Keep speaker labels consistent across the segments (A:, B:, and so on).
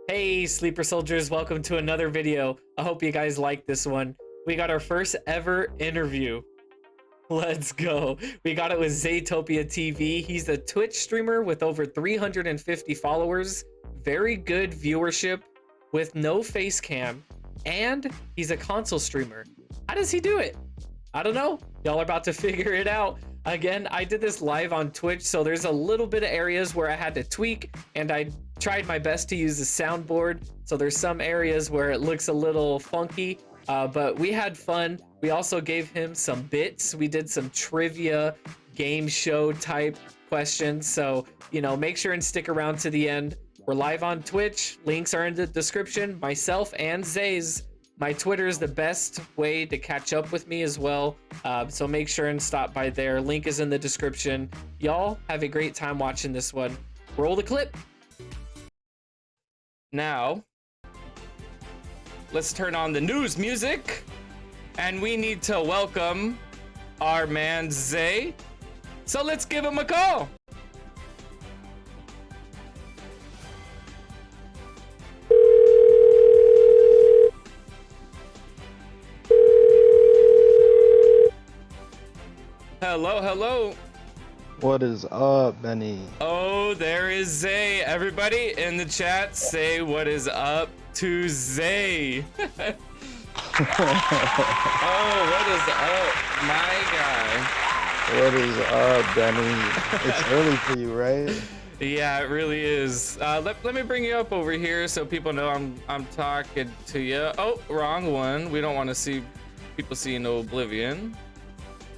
A: Hey, Sleeper Soldiers, welcome to another video. I hope you guys like this one. We got our first ever interview. Let's go. We got it with Zaytopia TV. He's a Twitch streamer with over 350 followers, very good viewership with no face cam, and he's a console streamer. How does he do it? I don't know. Y'all are about to figure it out. Again, I did this live on Twitch, so there's a little bit of areas where I had to tweak, and I tried my best to use the soundboard. So there's some areas where it looks a little funky, but we had fun. We also gave him some bits. We did some trivia, game show type questions. So, make sure and stick around to the end. We're live on Twitch. Links are in the description. Myself and Zay's. My Twitter is the best way to catch up with me as well. So make sure and stop by there. Link is in the description. Y'all have a great time watching this one. Roll the clip. Now, let's turn on the news music. And we need to welcome our man Zay. So let's give him a call. Hello, hello.
B: What is up, Benny?
A: Oh, there is Zay. Everybody in the chat say what is up to Zay. Oh, what is up, my guy?
B: What is up, Benny? It's early for you, right?
A: Yeah, it really is. Let me bring you up over here so people know I'm talking to you. Oh, wrong one. We don't want to see people seeing no Oblivion.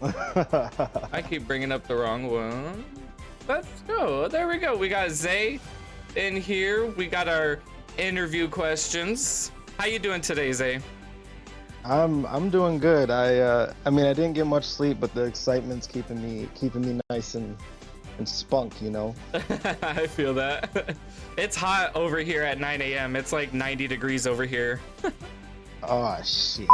A: I keep bringing up the wrong one. Let's go. There we go. We got Zay in here. We got our interview questions. How you doing today, Zay?
B: I'm doing good. I mean I didn't get much sleep, but the excitement's keeping me nice and spunk,
A: I feel that. It's hot over here at 9 a.m. It's like 90 degrees over here.
B: Oh shit.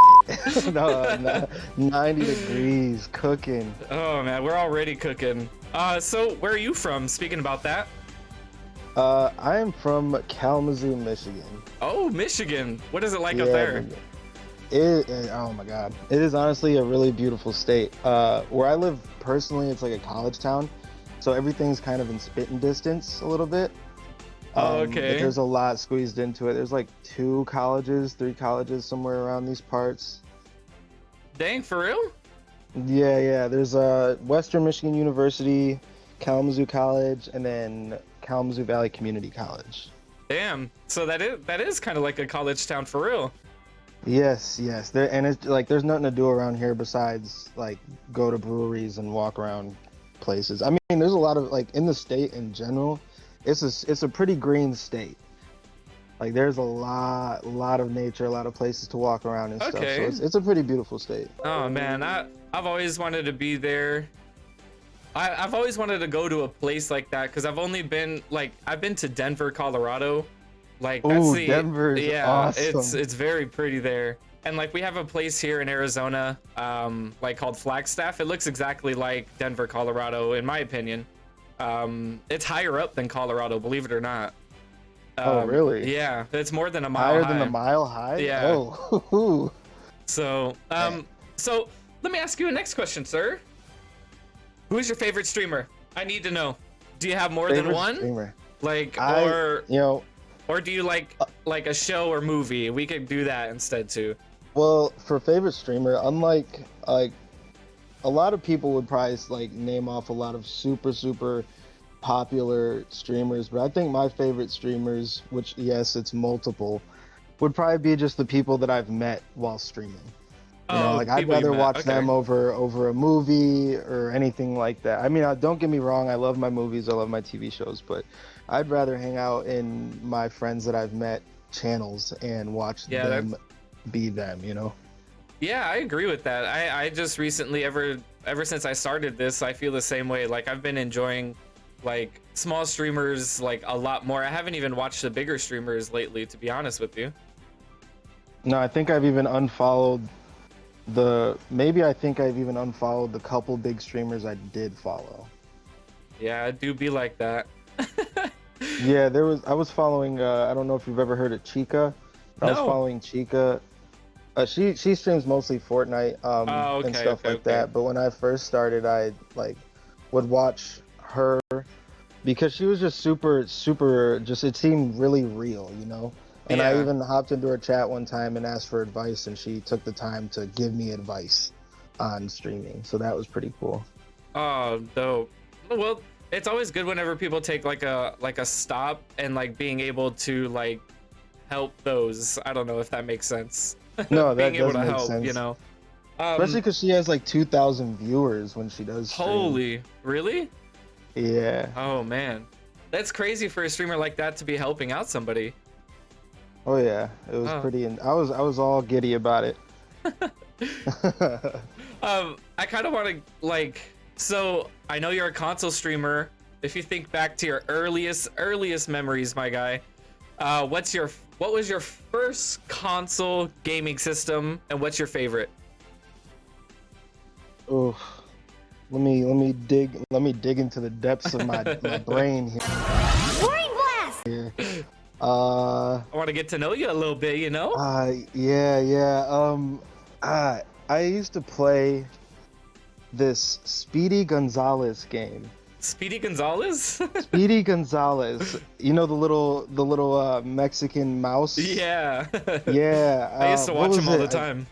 B: No, 90 degrees, cooking.
A: Oh man, we're already cooking. So where are you from? Speaking about that.
B: I am from Kalamazoo, Michigan.
A: Oh, Michigan. What is it like up there?
B: Oh my god. It is honestly a really beautiful state. Where I live personally, it's like a college town. So everything's kind of in spitting distance a little bit.
A: Oh, okay.
B: But there's a lot squeezed into it. There's like 3 colleges somewhere around these parts.
A: Dang, for real?
B: Yeah. There's Western Michigan University, Kalamazoo College, and then Kalamazoo Valley Community College.
A: Damn. So that is kind of like a college town for real.
B: Yes. And it's like there's nothing to do around here besides like go to breweries and walk around places. I mean, there's a lot of like in the state in general. It's a pretty green state. Like there's a lot of nature, a lot of places to walk around and stuff. So it's a pretty beautiful state.
A: Oh man, I've always wanted to be there. I've always wanted to go to a place like that because I've been to Denver, Colorado. Like that's
B: Denver's awesome.
A: It's very pretty there. And like we have a place here in Arizona, like called Flagstaff. It looks exactly like Denver, Colorado, in my opinion. It's higher up than Colorado, believe it or not.
B: Oh, really?
A: Yeah, it's more than a mile high.
B: Higher than a mile high?
A: Yeah.
B: Oh.
A: So, so let me ask you a next question, sir. Who is your favorite streamer? I need to know. Do you have more than one?
B: Streamer.
A: Like, or do you like a show or movie? We could do that instead too.
B: Well, for favorite streamer, unlike like a lot of people would probably like name off a lot of super popular streamers, but I think my favorite streamers, which yes, it's multiple, would probably be just the people that I've met while streaming. Like I'd rather watch them over a movie or anything like that. I mean, don't get me wrong, I love my movies, I love my TV shows, but I'd rather hang out in my friends that I've met channels and watch them be them,
A: Yeah, I agree with that. I just recently, ever since I started this, I feel the same way. Like I've been enjoying like small streamers like a lot more. I haven't even watched the bigger streamers lately, to be honest with you.
B: No, I think I've even unfollowed the couple big streamers I did follow.
A: Yeah, I do be like that.
B: Yeah, I was following. I don't know if you've ever heard of Chica. I was
A: No.
B: following Chica. She streams mostly Fortnite
A: Oh,
B: and
A: okay,
B: stuff
A: okay,
B: like
A: okay.
B: that. But when I first started, I like would watch her because she was just super. Just it seemed really real, you know. And I
A: Yeah.
B: even hopped into her chat one time and asked for advice, and she took the time to give me advice on streaming. So that was pretty cool.
A: Oh, dope. Well, it's always good whenever people take like a stop and like being able to like help those. I don't know if that makes sense.
B: No,
A: Being
B: that
A: able
B: does
A: to
B: make
A: help, you
B: sense.
A: know.
B: Especially because she has like 2,000 viewers when she does stream.
A: Holy, really?
B: Yeah.
A: Oh man, that's crazy for a streamer like that to be helping out somebody.
B: Oh yeah. It was
A: Oh.
B: pretty. I was all giddy about it.
A: I kind of want to like. So I know you're a console streamer. If you think back to your earliest memories, my guy, what was your first console gaming system, and what's your favorite?
B: Oof. Let me dig into the depths of my brain here.
C: Brain blast!
B: Uh,
A: I want to get to know you a little bit, you know?
B: yeah. I used to play this Speedy Gonzalez game.
A: Speedy Gonzalez?
B: Speedy Gonzalez, you know the little Mexican mouse.
A: Yeah.
B: Yeah.
A: I used to
B: what
A: watch
B: was
A: him all
B: it?
A: the time.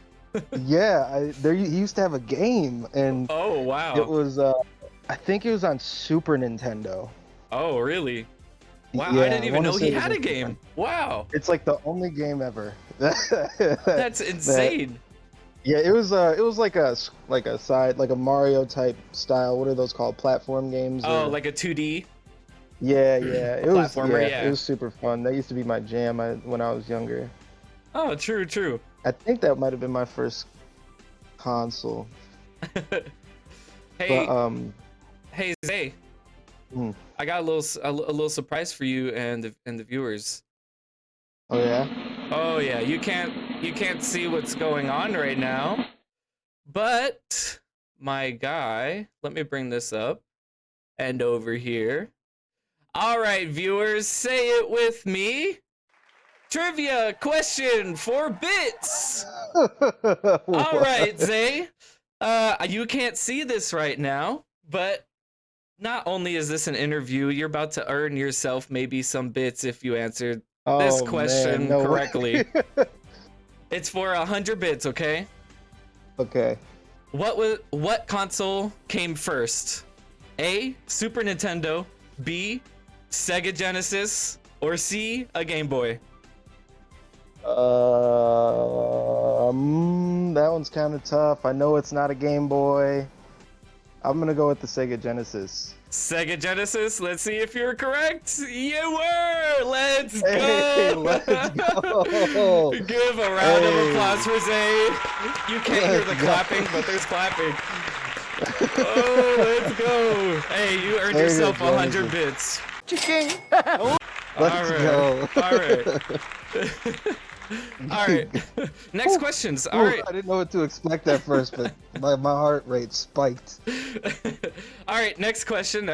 B: He used to have a game, and
A: Oh, wow.
B: it was I think it was on Super Nintendo.
A: Oh, really? Wow,
B: Yeah,
A: I didn't even
B: wanna
A: know
B: say
A: he
B: it was
A: had a
B: like-
A: game. Wow.
B: It's like the only game ever.
A: That's insane.
B: Yeah, it was like a Mario type style. What are those called? Platform games?
A: Oh,
B: or-
A: like a 2D?
B: yeah. It was
A: platformer, yeah.
B: It was super fun. That used to be my jam when I was younger.
A: Oh, true.
B: I think that might have been my first console.
A: Hey,
B: But
A: hey, Zay.
B: hmm.
A: I got a little surprise for you and the viewers.
B: Oh yeah.
A: Oh yeah, you can't see what's going on right now, but my guy, let me bring this up and over here. All right, viewers, say it with me. Trivia question for bits. All right, Zay. You can't see this right now, but not only is this an interview, you're about to earn yourself maybe some bits if you answered this
B: Oh,
A: question
B: man, no way.
A: correctly. It's for 100 bits, okay?
B: Okay.
A: What console came first? A, Super Nintendo, B, Sega Genesis, or C, a Game Boy?
B: That one's kind of tough. I know it's not a Game Boy. I'm gonna go with the Sega Genesis.
A: Sega Genesis, let's see if you're correct. You were! Let's go!
B: Hey, let's go!
A: Give a round of
B: Hey.
A: applause for Zay. You can't hear the
B: Let's go.
A: clapping, but there's clapping. Oh, let's go. Hey, you earned
B: Sega
A: yourself 100
B: Genesis.
A: bits.
B: Let's go.
A: All right. Next questions. All right.
B: I didn't know what to expect at first, but my heart rate spiked.
A: All right. Next question.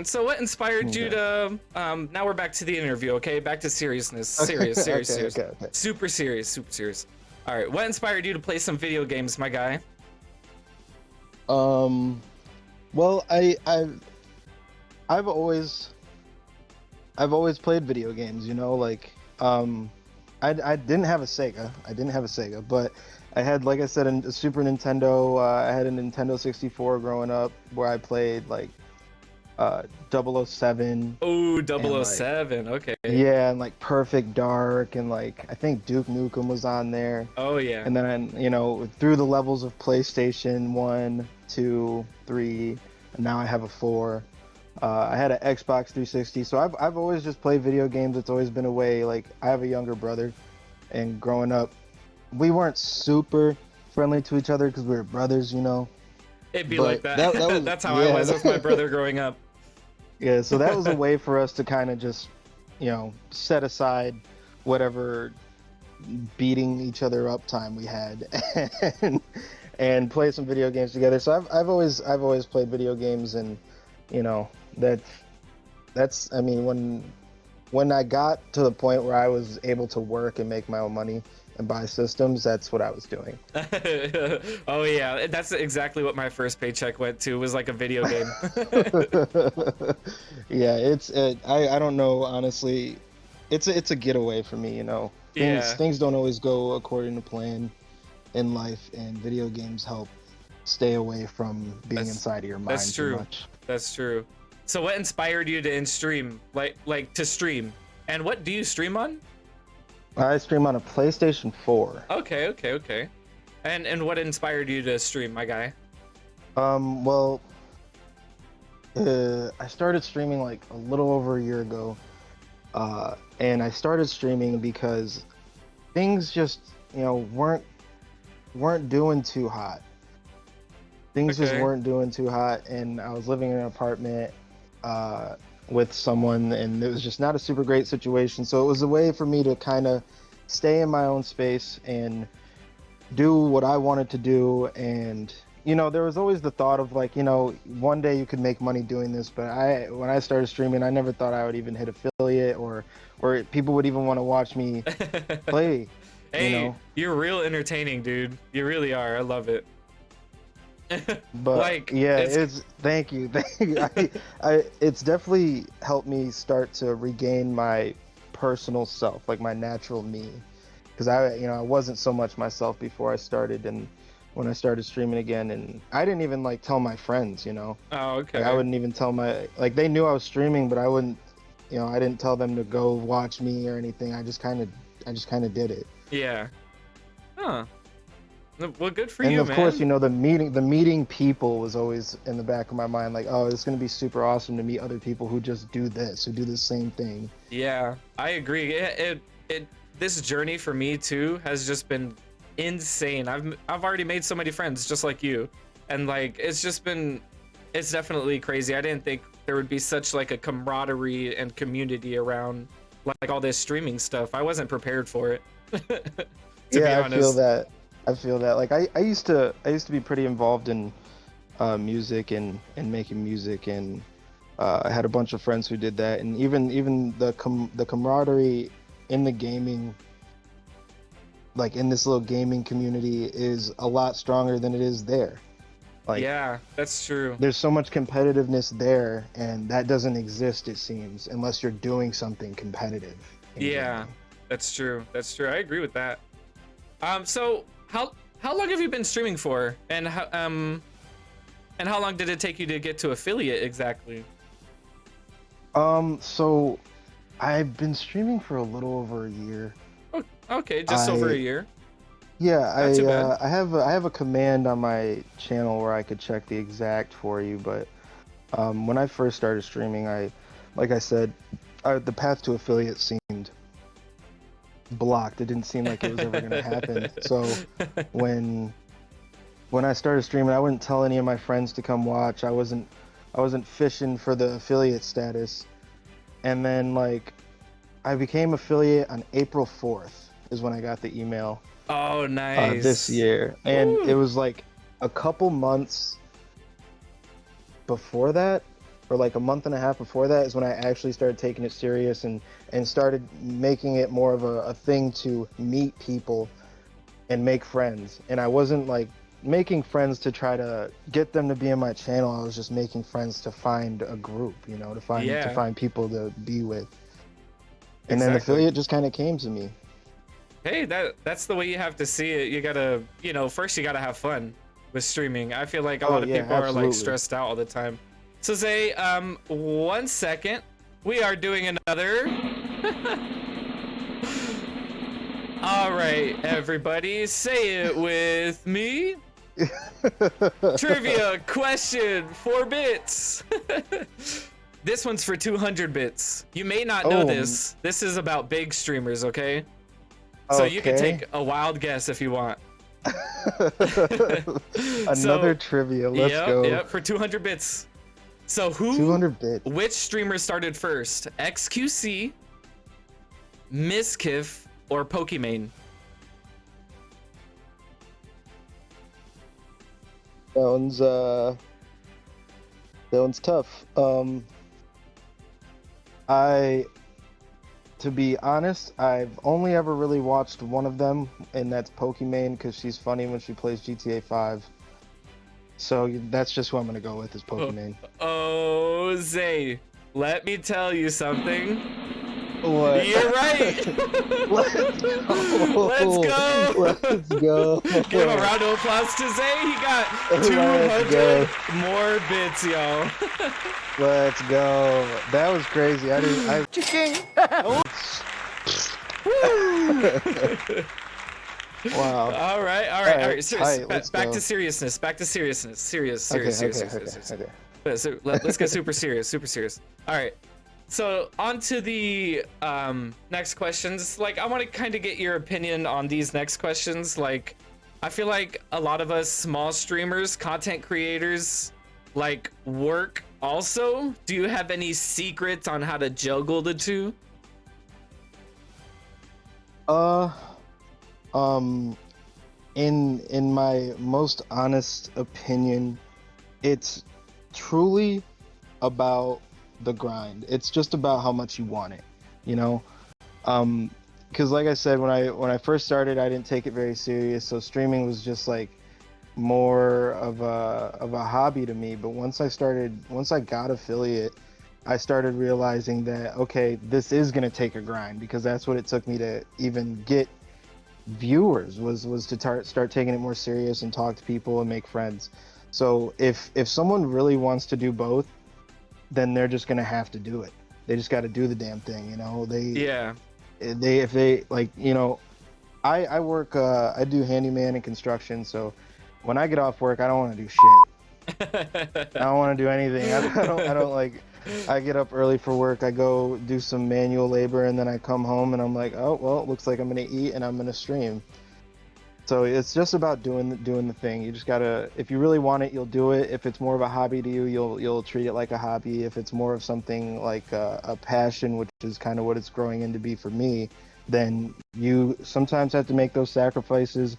A: So, what inspired you to? Now we're back to the interview. Okay, back to seriousness. Serious.
B: Okay.
A: Super serious. All right. What inspired you to play some video games, my guy?
B: Well, I've always played video games, you know, like I didn't have a Sega, but I had, like I said, a Super Nintendo. I had a Nintendo 64 growing up where I played like 007.
A: Oh, 007. Okay.
B: Yeah, and like Perfect Dark, and like I think Duke Nukem was on there.
A: Oh yeah.
B: And then, you know, through the levels of PlayStation 1, 2, 3, and now I have a 4. I had an Xbox 360, so I've always just played video games. It's always been a way. Like, I have a younger brother, and growing up, we weren't super friendly to each other because we were brothers, you know.
A: It'd be
B: But
A: like that.
B: that was-
A: That's how I
B: yeah.
A: was with my brother growing up.
B: Yeah, so that was a way for us to kind of just, you know, set aside whatever beating each other up time we had and play some video games together. So I've always played video games, and you know, that's I mean, when I got to the point where I was able to work and make my own money and buy systems, that's what I was doing.
A: Oh yeah, that's exactly what my first paycheck went to, was like a video game.
B: Yeah, I don't know, honestly. It's a getaway for me, you know.
A: Yeah,
B: Things don't always go according to plan in life, and video games help stay away from being
A: That's-
B: inside of your mind
A: that's
B: too
A: true.
B: much.
A: That's true. So what inspired you to stream, like to stream? And what do you stream on?
B: I stream on a PlayStation 4.
A: Okay, okay, okay. And what inspired you to stream, my guy?
B: Well, I started streaming like a little over a year ago, and I started streaming because things just, you know, weren't doing too hot. Things just
A: Okay.
B: weren't doing too hot, and I was living in an apartment with someone, and it was just not a super great situation. So it was a way for me to kind of stay in my own space and do what I wanted to do. And you know, there was always the thought of like, you know, one day you could make money doing this. But when I started streaming, I never thought I would even hit affiliate or people would even want to watch me play.
A: Hey,
B: You know,
A: you're real entertaining, dude. You really are. I love it.
B: but
A: Like,
B: yeah,
A: it's-
B: thank you. It's definitely helped me start to regain my personal self, like my natural me, because I wasn't so much myself before I started, and when I started streaming again, and I didn't even like tell my friends, you know,
A: Oh, okay.
B: like I wouldn't even tell like they knew I was streaming, but I wouldn't, you know, I didn't tell them to go watch me or anything. I just kind of did it.
A: Yeah. Huh. Well, good for
B: And
A: you,
B: of
A: man.
B: course, you know, the meeting people was always in the back of my mind, like, oh, it's gonna be super awesome to meet other people who just do this, who do the same thing.
A: Yeah, I agree. This journey for me too has just been insane. I've already made so many friends just like you, and like it's definitely crazy. I didn't think there would be such like a camaraderie and community around like all this streaming stuff. I wasn't prepared for it. To be
B: Yeah,
A: honest.
B: I feel that. I feel that. Like I used to be pretty involved in music and making music, and I had a bunch of friends who did that, and even the camaraderie in the gaming, like in this little gaming community, is a lot stronger than it is there. Like,
A: Yeah, that's true.
B: there's so much competitiveness there, and that doesn't exist, it seems, unless you're doing something competitive in
A: Yeah,
B: gaming.
A: that's true. That's true. I agree with that. So how long have you been streaming for, and how long did it take you to get to affiliate exactly?
B: So I've been streaming for a little over a year.
A: Oh, okay, just over a year.
B: Yeah,
A: Not too bad.
B: I have a command on my channel where I could check the exact for you, but when I first started streaming, like I said, the path to affiliate seemed blocked. It didn't seem like it was ever going to happen. So when I started streaming, I wouldn't tell any of my friends to come watch. I wasn't fishing for the affiliate status. And then like I became affiliate on April 4th is when I got the email
A: Oh, nice.
B: this year. And
A: Ooh.
B: it was like a couple months before that, or like a month and a half before that, is when I actually started taking it serious and started making it more of a thing to meet people and make friends. And I wasn't like making friends to try to get them to be in my channel. I was just making friends to find a group, you know, to find people to be with. And then
A: Exactly.
B: affiliate just kind of came to me.
A: Hey, that's the way you have to see it. You gotta, first you gotta have fun with streaming. I feel like a lot of
B: yeah,
A: people are like
B: absolutely.
A: stressed out all the time. So Zay, 1 second. We are doing another. All right, everybody, say it with me. Trivia question, 4 bits. This one's for 200 bits. You may not know
B: Oh.
A: this. This is about big streamers, okay? So you can
B: Okay.
A: take a wild guess if you want.
B: Another trivia. Let's go.
A: Yep, for 200 bits. So
B: 200 bits.
A: which streamer started first? XQC, Miskiff, or Pokimane?
B: That one's tough. I to be honest, I've only ever really watched one of them, and that's Pokimane, because she's funny when she plays GTA 5. So that's just who I'm gonna go with, is Pokimane.
A: Oh, Zay, let me tell you something.
B: What?
A: You're right.
B: Let's go.
A: Let's go.
B: Let's go.
A: Give him a round of applause to Zay. He got
B: Let's
A: 200
B: go.
A: more bits, yo.
B: Let's go. That was crazy. I didn't. Wow.
A: All right. Back
B: go.
A: to seriousness. Serious.
B: Okay.
A: So let's get super serious. All right. So on to the next questions. Like, I want to kind of get your opinion on these next questions. Like, I feel like a lot of us small streamers, content creators, like, work also. Do you have any secrets on how to juggle the two?
B: In my most honest opinion, it's truly about the grind. It's just about how much you want it, you know. Because like I said, when I first started, I didn't take it very serious, so streaming was just like more of a hobby to me. But once I got affiliate, I started realizing that, okay, this is gonna take a grind, because that's what it took me to even get viewers, was to start taking it more serious and talk to people and make friends. So if someone really wants to do both, then they're just gonna have to do it. They just got to do the damn thing, you know. If they like, you know, I work, I do handyman and construction, so when I get off work, I don't want to do shit. I don't want to do anything. I don't like. I get up early for work. I go do some manual labor, and then I come home and I'm like, oh well, it looks like I'm gonna eat and I'm gonna stream. So it's just about doing the thing. You just gotta, if you really want it, you'll do it. If it's more of a hobby to you, you'll treat it like a hobby. If it's more of something like a passion, which is kind of what it's growing into be for me, then you sometimes have to make those sacrifices.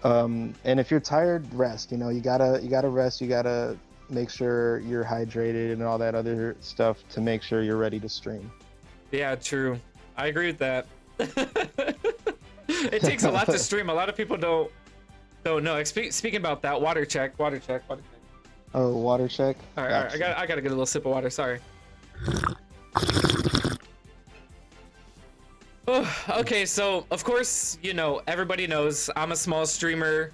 B: And if you're tired, rest. You know, you gotta rest. You gotta make sure you're hydrated and all that other stuff to make sure you're ready to stream.
A: Yeah, true. I agree with that. It takes a lot to stream. A lot of people don't know. Speaking about that, water check.
B: Oh, water check.
A: All right. I gotta get a little sip of water. Sorry. Okay, so of course, you know, everybody knows I'm a small streamer,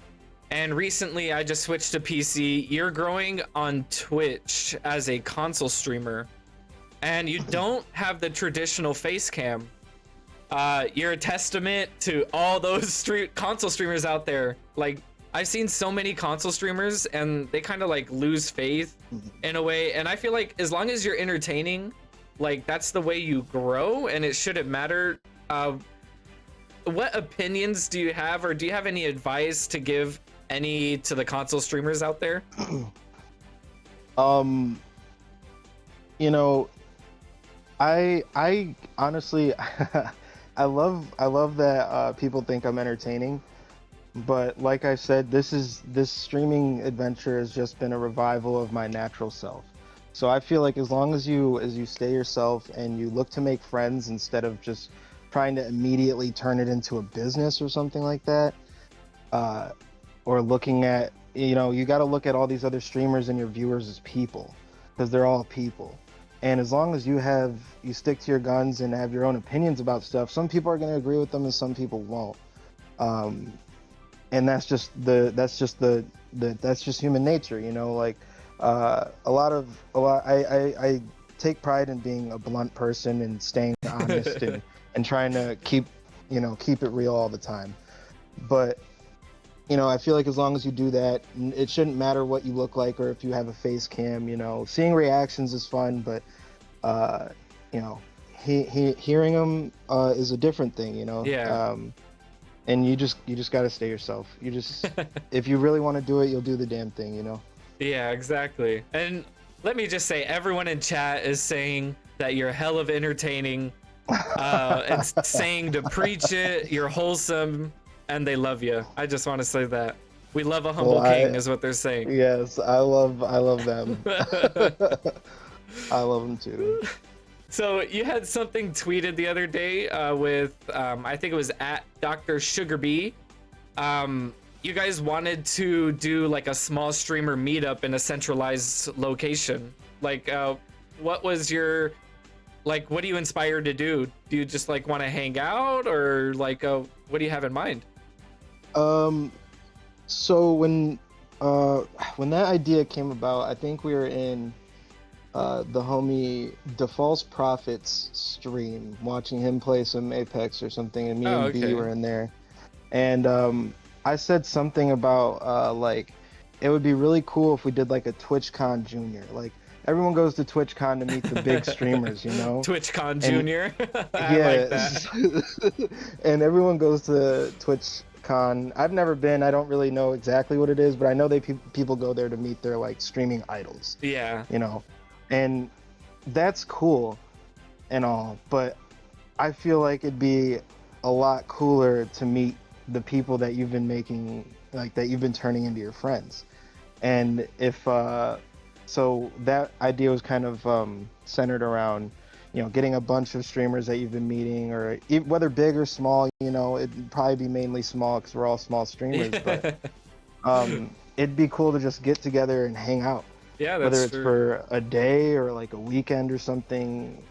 A: and recently I just switched to PC. You're growing on Twitch as a console streamer, and you don't have the traditional face cam. You're a testament to all those console streamers out there. Like, I've seen so many console streamers, and they kind of like lose faith in a way. And I feel like as long as you're entertaining, like, that's the way you grow, and it shouldn't matter. What opinions do you have, or do you have any advice to give any to the console streamers out there?
B: You know, I honestly I love that people think I'm entertaining, but like I said, this streaming adventure has just been a revival of my natural self. So I feel like as long as you stay yourself and you look to make friends instead of just trying to immediately turn it into a business or something like that, or looking at, you know, you got to look at all these other streamers and your viewers as people, because they're all people. And as long as you stick to your guns and have your own opinions about stuff, some people are going to agree with them and some people won't. And that's just human nature, you know. Like, I take pride in being a blunt person and staying honest and trying to keep it real all the time. But, you know, I feel like as long as you do that, it shouldn't matter what you look like or if you have a face cam. You know, seeing reactions is fun, but you know, hearing them is a different thing. You know.
A: Yeah.
B: And you just got to stay yourself. You just, if you really want to do it, you'll do the damn thing. You know.
A: Yeah, exactly. And let me just say, everyone in chat is saying that you're hell of entertaining. It's saying to preach it, you're wholesome, and they love you. I just want to say that. We love a humble king, is what they're saying.
B: Yes, I love them. I love them too.
A: So you had something tweeted the other day with I think it was at Dr. Sugarbee. You guys wanted to do like a small streamer meetup in a centralized location. Like, what was your, like, what are you inspired to do? Do you just like want to hang out, or like, what do you have in mind?
B: So when that idea came about, I think we were in the homie DeFalse Profits stream, watching him play some Apex or something, and me and B were in there. And I said something about like it would be really cool if we did like a TwitchCon Junior. Like everyone goes to TwitchCon to meet the big streamers, you know?
A: TwitchCon Junior. I
B: yeah,
A: like that.
B: And everyone goes to TwitchCon. I've never been. I don't really know exactly what it is, but I know people go there to meet their like streaming idols.
A: Yeah.
B: You know, and that's cool and all, but I feel like it'd be a lot cooler to meet the people that you've been making, like that you've been turning into your friends. And if so that idea was kind of centered around, you know, getting a bunch of streamers that you've been meeting, or whether big or small, you know, it'd probably be mainly small because we're all small streamers, but it'd be cool to just get together and hang out.
A: Yeah, that's
B: whether it's
A: true.
B: for a day or like a weekend or something,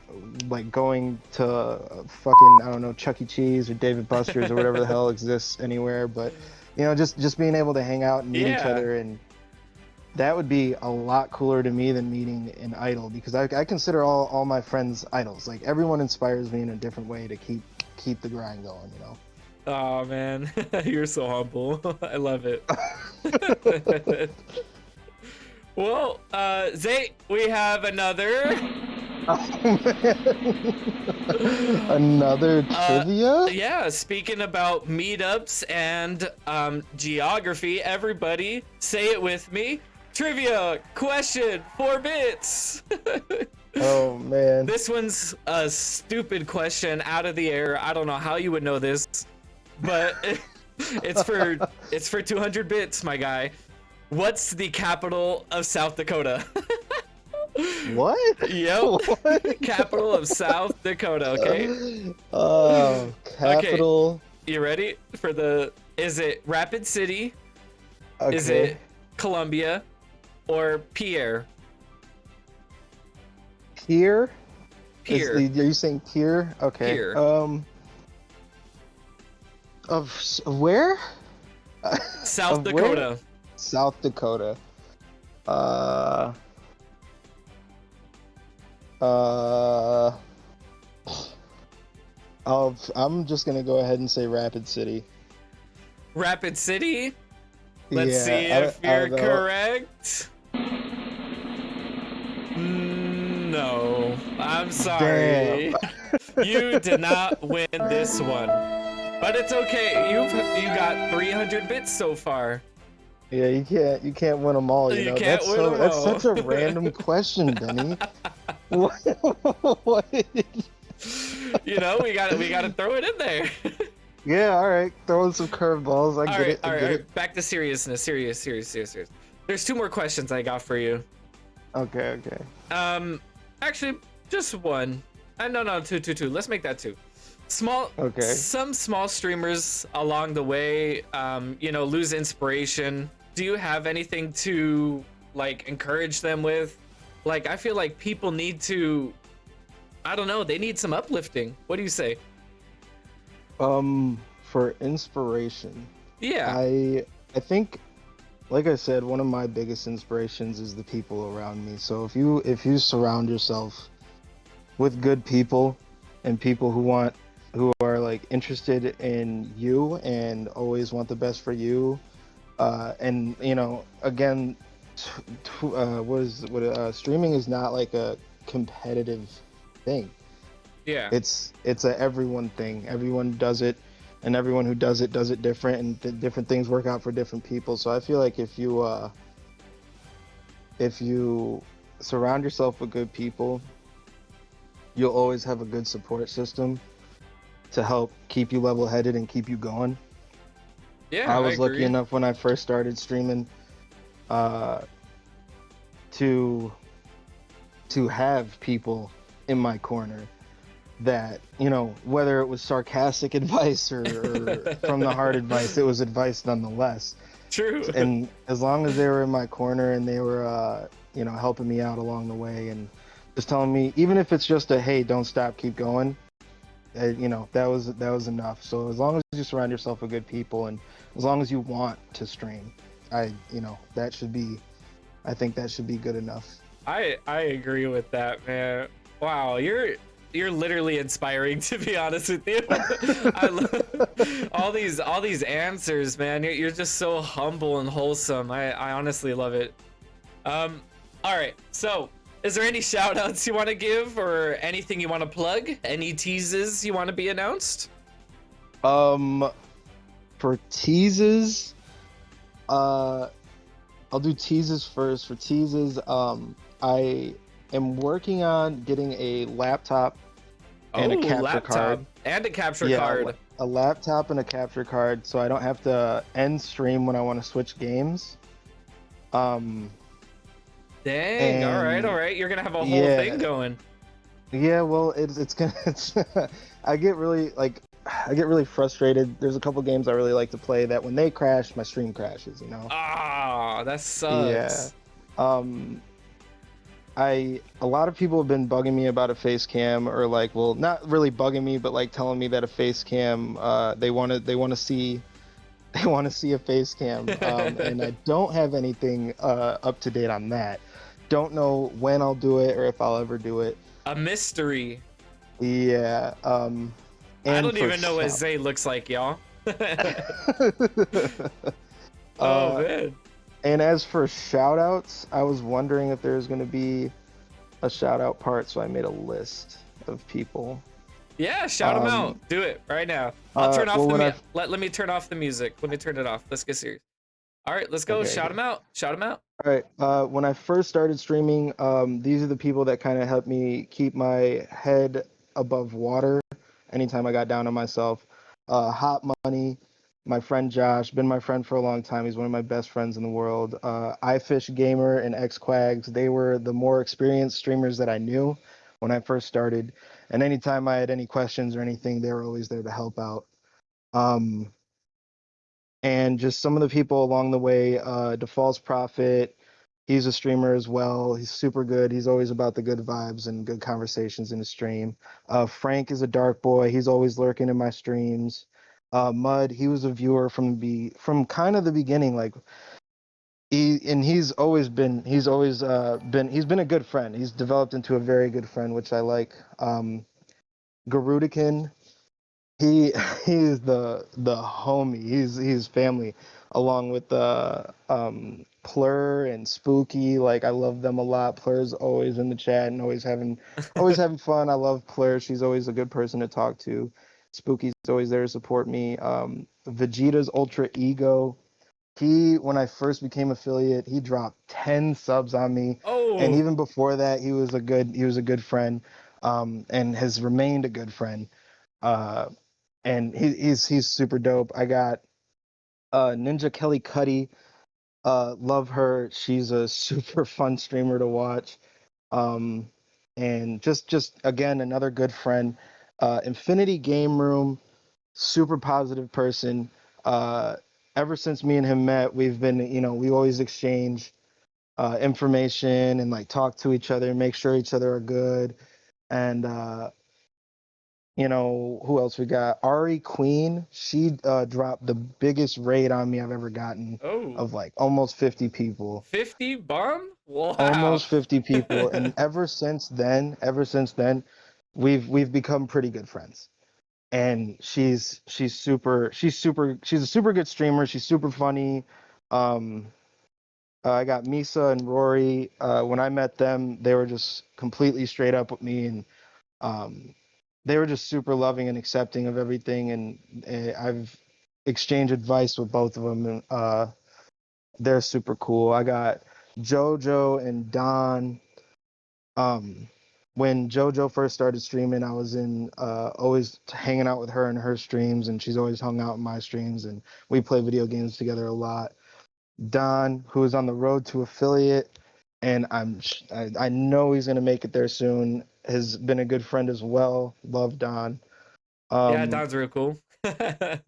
B: like going to fucking, I don't know, Chuck E. Cheese or David Buster's or whatever the hell exists anywhere. But, you know, just being able to hang out and meet each other, and that would be a lot cooler to me than meeting an idol, because I consider all my friends idols. Like everyone inspires me in a different way to keep the grind going, you know.
A: Oh man, you're so humble. I love it. Well, Zay, we have another.
B: Another trivia?
A: Yeah, speaking about meetups and geography, everybody say it with me. Trivia question, 4 bits.
B: Oh man.
A: This one's a stupid question out of the air. I don't know how you would know this, but it's for 200 bits, my guy. What's the capital of South Dakota?
B: What?
A: Yep.
B: What?
A: Capital of South Dakota, okay?
B: Oh, capital.
A: Okay. You ready for the, is it Rapid City?
B: Okay.
A: Is it Columbia or Pierre?
B: Pierre?
A: Pierre.
B: Are you saying Pierre? Okay.
A: Pierre.
B: Of where?
A: South
B: Of
A: Dakota.
B: where? South Dakota. I'm just gonna go ahead and say Rapid City.
A: Rapid City? Let's
B: Yeah,
A: see if you're correct. No, I'm sorry. You did not win this one, but it's okay. You got 300 bits so far.
B: Yeah, you can't win them all. You know,
A: can't win them
B: that's
A: all.
B: such a random question, Benny. What?
A: You know, we got to throw it in there.
B: Yeah, all right. Throwing some curveballs. I get it.
A: All right. Back to seriousness. Serious. There's 2 more questions I got for you.
B: Okay.
A: Actually, just one. No, two. Let's make that 2.
B: Okay.
A: Some small streamers along the way, you know, lose inspiration. Do you have anything to like encourage them with? Like, I feel like people need to, I don't know, they need some uplifting. What do you say?
B: For inspiration.
A: Yeah.
B: I think, like I said, one of my biggest inspirations is the people around me. So if you surround yourself with good people and people who are like interested in you and always want the best for you, and you know, again, streaming is not like a competitive thing.
A: Yeah.
B: It's a everyone thing. Everyone does it, and everyone who does it different, and different things work out for different people. So I feel like if you surround yourself with good people, you'll always have a good support system to help keep you level-headed and keep you going.
A: Yeah,
B: I was lucky
A: agree.
B: enough when I first started streaming to have people in my corner that, you know, whether it was sarcastic advice or from the heart advice, it was advice nonetheless.
A: True.
B: And as long as they were in my corner and they were, you know, helping me out along the way and just telling me, even if it's just a, hey, don't stop, keep going, you know, that was enough. So as long as you surround yourself with good people and as long as you want to stream, you know, I think that should be good enough.
A: I agree with that, man. Wow, you're literally inspiring, to be honest with you. I love all these answers, man. You're just so humble and wholesome. I honestly love it. All right, so is there any shout outs you want to give or anything you want to plug? Any teases you want to be announced?
B: For teases, I'll do teases first. For teases, I am working on getting a laptop and a capture card.
A: And a capture card.
B: A laptop and a capture card, so I don't have to end stream when I want to switch games.
A: Dang, all right. You're gonna have a whole thing going.
B: Yeah, well, I get really frustrated. There's a couple games I really like to play that when they crash, my stream crashes, you know?
A: Ah, that sucks.
B: Yeah. A lot of people have been bugging me about a face cam, or like, well, not really bugging me, but like telling me that a face cam, they want to see a face cam, and I don't have anything up to date on that. Don't know when I'll do it or if I'll ever do it.
A: A mystery.
B: Yeah.
A: I don't even know what Zay looks like, y'all. Oh man.
B: And as for shout outs, I was wondering if there's going to be a shout out part, so I made a list of people.
A: Yeah, shout them out. Do it right now. I'll turn off let me turn off the music. Let me turn it off. Let's get serious. All right, let's go. Shout them out. Shout them out.
B: All right. When I first started streaming, these are the people that kind of helped me keep my head above water anytime I got down on myself. Hot Money, my friend Josh, been my friend for a long time. He's one of my best friends in the world. iFish Gamer and XQuags, they were the more experienced streamers that I knew when I first started. And anytime I had any questions or anything, they were always there to help out. And just some of the people along the way, DeFalls Prophet, he's a streamer as well. He's super good. He's always about the good vibes and good conversations in the stream. Frank is a dark boy. He's always lurking in my streams. Mud, he was a viewer from kind of the beginning. Like he's been a good friend. He's developed into a very good friend, which I like. Garudican, he is the homie. He's family, along with Plur and Spooky. Like I love them a lot. Plur's always in the chat and always having fun. I love Plur. She's always a good person to talk to. Spooky's always there to support me. Vegeta's Ultra Ego. When I first became affiliate, he dropped 10 subs on me.
A: Oh.
B: And even before that, he was a good friend, and has remained a good friend. And he's super dope. I got Ninja Kelly Cuddy. Love her. She's a super fun streamer to watch. And just again, another good friend. Infinity Game Room, super positive person. Ever since me and him met, we've been, we always exchange information and like talk to each other and make sure each other are good. And who else we got? Ari Queen, she dropped the biggest raid on me I've ever gotten, of like almost 50 people.
A: 50 bomb? Wow.
B: Almost 50 people. And ever since then, we've become pretty good friends. And she's a super good streamer. She's super funny. I got Misa and Rory. When I met them, they were just completely straight up with me, and they were just super loving and accepting of everything. And I've exchanged advice with both of them, and they're super cool. I got JoJo and Don. When JoJo first started streaming, I was always hanging out with her in her streams, and she's always hung out in my streams, and we play video games together a lot. Don, who is on the road to affiliate, and I know he's gonna make it there soon. has been a good friend as well. Love Don.
A: Yeah,
B: Um,
A: Don's real cool.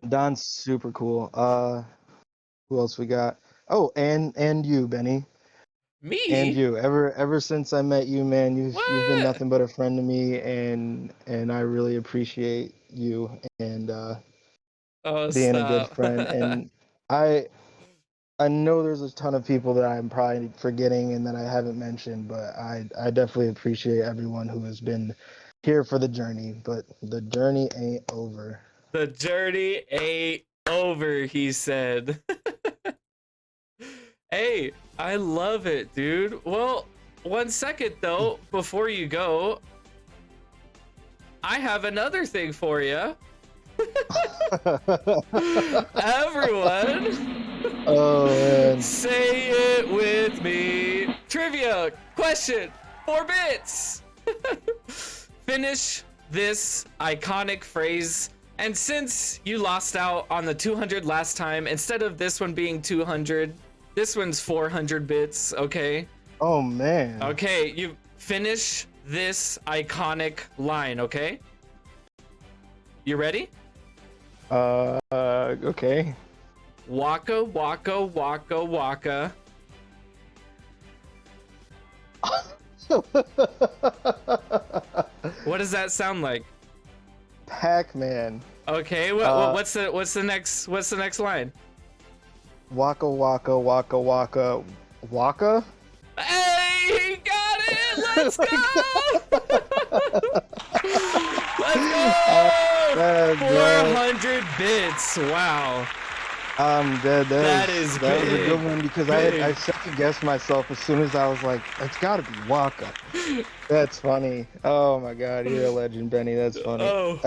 B: Don's super cool. Who else we got? Oh, and you, Benny. And
A: Me?
B: you. Ever since I met you, man, you've been
A: What?
B: nothing but a friend to me, and I really appreciate you and
A: Oh,
B: being a good
A: stop.
B: friend. And I I know there's a ton of people that I'm probably forgetting and that I haven't mentioned, but I definitely appreciate everyone who has been here for the journey. But the journey ain't over.
A: The journey ain't over, he said. Hey, I love it, dude. Well, 1 second though, before you go, I have another thing for you. Everyone,
B: Oh man.
A: say it with me. Trivia question, 4 bits. Finish this iconic phrase. And since you lost out on the 200 last time, instead of this one being 200, this one's 400 bits, okay?
B: Oh man.
A: Okay, you finish this iconic line, okay? You ready?
B: Okay.
A: Waka, waka, waka, waka. What does that sound like?
B: Pac-Man.
A: Okay, what's the next line?
B: Waka waka waka waka waka.
A: Hey, he got it! Let's go! Let's go! 400 bits. Wow.
B: I'm dead.
A: That is
B: that was a
A: big,
B: good one because
A: big.
B: I second guessed myself as soon as I was like, it's got to be Waka. That's funny. Oh my God, you're a legend, Benny. That's funny.
A: Oh,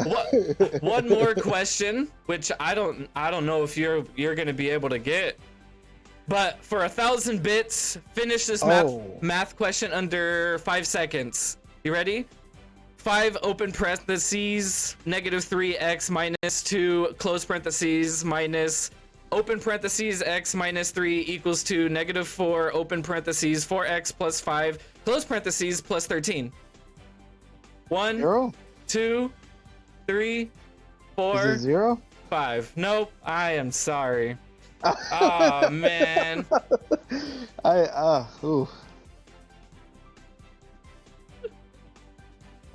A: one more question, which I don't know if you're gonna be able to get. But for 1,000 bits, finish this math question under 5 seconds. You ready? 5 open parentheses, -3x minus 2 close parentheses minus open parentheses x minus 3 equals to -4 open parentheses 4x plus 5 close parentheses plus 13. 1,
B: Zero?
A: 2, 3, 4,
B: Is it 0?
A: 5. Nope, I am sorry. Oh man.
B: Ooh.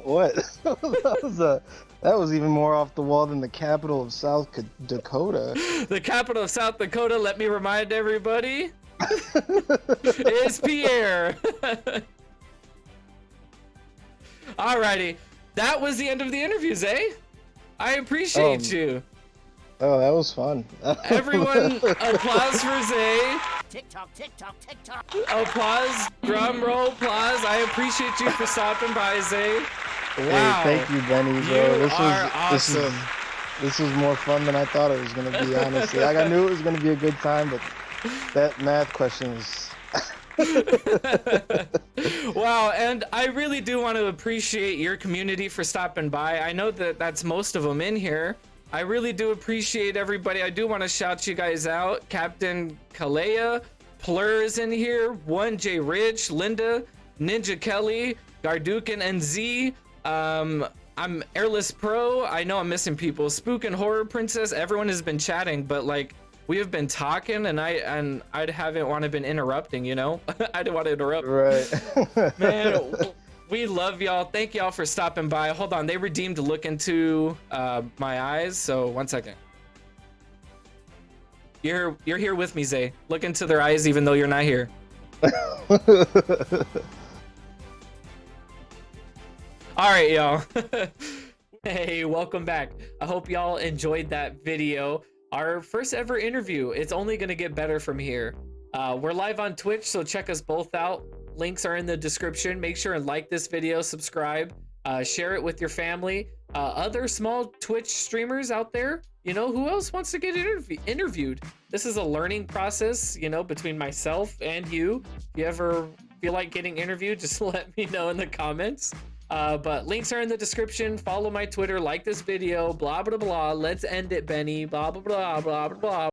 B: What? That was even more off the wall than the capital of South Dakota.
A: The capital of South Dakota, let me remind everybody, is Pierre. Alrighty, that was the end of the interviews, eh? I appreciate you.
B: Oh, that was fun.
A: Everyone, applause for Zay.
C: TikTok, TikTok, TikTok.
A: Applause, drum roll, applause. I appreciate you for stopping by, Zay. Wow.
B: Hey, thank you, Benny, bro.
A: You are awesome.
B: This was more fun than I thought it was gonna be, honestly. Like, I knew it was gonna be a good time, but that math question was
A: Wow, and I really do want to appreciate your community for stopping by. I know that that's most of them in here. I really do appreciate everybody. I do want to shout you guys out. Captain Kalea, Plur is in here, 1J Rich, Linda, Ninja Kelly, Gardukin, and Z. I'm Airless Pro. I know I'm missing people. Spook and Horror Princess. Everyone has been chatting, but like we have been talking, and I haven't want to been interrupting. You know, I didn't want to interrupt.
B: right.
A: Man, we love y'all. Thank y'all for stopping by. Hold on, they redeemed to look into my eyes. So 1 second. You're here with me, Zay. Look into their eyes, even though you're not here. All right, y'all. Hey, welcome back. I hope y'all enjoyed that video. Our first ever interview. It's only gonna get better from here. We're live on Twitch, so check us both out. Links are in the description. Make sure and like this video, subscribe, share it with your family. Other small Twitch streamers out there, you know, who else wants to get interviewed? This is a learning process, you know, between myself and you. If you ever feel like getting interviewed, just let me know in the comments. But links are in the description. Follow my Twitter, like this video, blah, blah, blah. Let's end it, Benny. Blah, blah, blah, blah, blah, blah.